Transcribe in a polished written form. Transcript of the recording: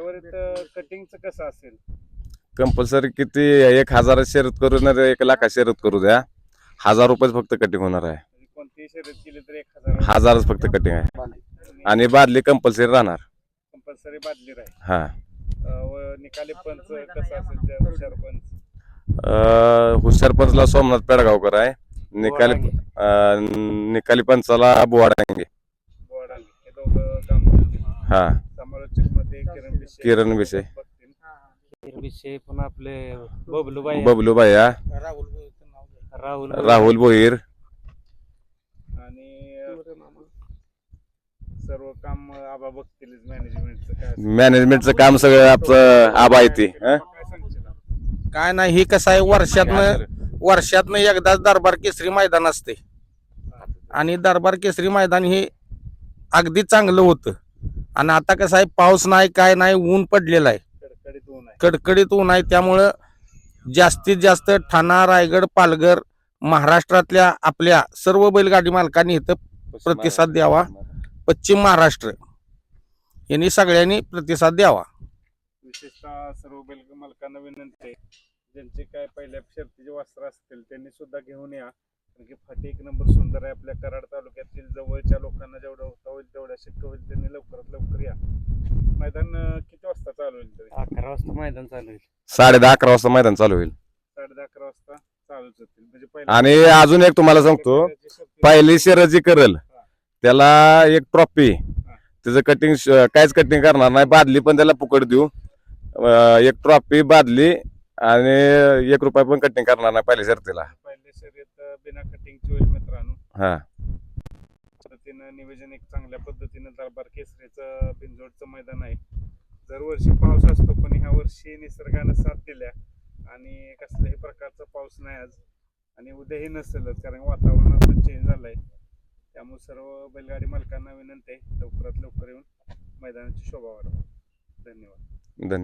उर्वरित कटिंगचं कसं असेल? कंपल्सरी किती 1000 शर्यत करू ना 1,00,000 शर्यत करू द्या, 1000 रुपये फक्त कटिंग होणार आहे. म्हणजे कोणतीही शर्यत केली तर 1000 1000च फक्त कटिंग आहे आणि बादली कंपल्सरी राहणार. कंपल्सरी बादली राहील. हा व निकाली पंच कसं असेल त्या हुशार पंच? हुशार पंचला सोमनाथ पेडगावकर आहे. निकाली पंचाला बुवाडांगे. बोर्डांगे हे दोघं काम करतील. हा समालोचक मध्ये किरण विषय बघतील. विषय पण आपले बबलूबाई बबलूबाई हा, राहुल भोईर आणि सर्व काम आबा बघतीलच. मॅनेजमेंटचं काय मॅनेजमेंटचं काम सगळं आपलं आबा येते. काय सांगशील? काय नाही, हे कसं आहे, वर्षातनं एकदाच दरबार केसरी मैदान असते आणि दरबार केसरी मैदान हे अगदी चांगलं होतं. आणि आता कसं आहे, पाऊस नाही, काय नाही, ऊन पडलेलं आहे, कडकडीत ऊन आहे. कडकडीत ऊन आहे. त्यामुळं जास्तीत जास्त ठाणा, रायगड, पालघर, महाराष्ट्रातल्या आपल्या सर्व बैलगाडी मालकांनी इथं प्रतिसाद द्यावा. पश्चिम महाराष्ट्र यांनी सगळ्यांनी प्रतिसाद द्यावा. विशेषतः सर्व बैल मालकांना विनंती आहे, ज्यांचे काय पहिल्या शर्तीचे वस्त्र असतील त्यांनी सुद्धा घेऊन या. कारण की फाटी एक नंबर सुंदर आहे. आपल्या कराड तालुक्यातील जवळच्या लोकांना जेवढं होता होईल तेवढ्या शक्य होईल त्यांनी लवकरात लवकर या. मैदान किती वाजता चालू होईल? तरी 11 वाजता मैदान चालू होईल. 10:30-11 वाजता मैदान चालू होईल. 11:30 वाजता चालूच होतील. म्हणजे आणि अजून एक तुम्हाला सांगतो, पहिली शर्यत जी करेल त्याला एक ट्रॉफी, त्याचं कटिंग काहीच कटिंग करणार नाही, बादली पण त्याला फुकट देऊ. एक ट्रॉफी, बादली आणि 1 रुपया पण कटिंग करणार नाही पहिल्या शर्तीला. पहिली शर्यत बिना कटिंगची होईल मित्रांनो. हा पद्धतीनं नियोजन एक चांगल्या पद्धतीनं दरबार केसरीचं बिनजोडचं मैदान आहे. दरवर्षी पाऊस असतो पण ह्या वर्षी निसर्गानं साथ दिल्या आणि कसल्याही प्रकारचा पाऊस नाही आज आणि उद्याही नसेलच, कारण वातावरणात चेंज झालंय. त्यामुळे सर्व बैलगाडी मालकांना विनंती आहे लवकरात लवकर येऊन मैदानाची शोभा वाढवा. धन्यवाद. धन्यवाद.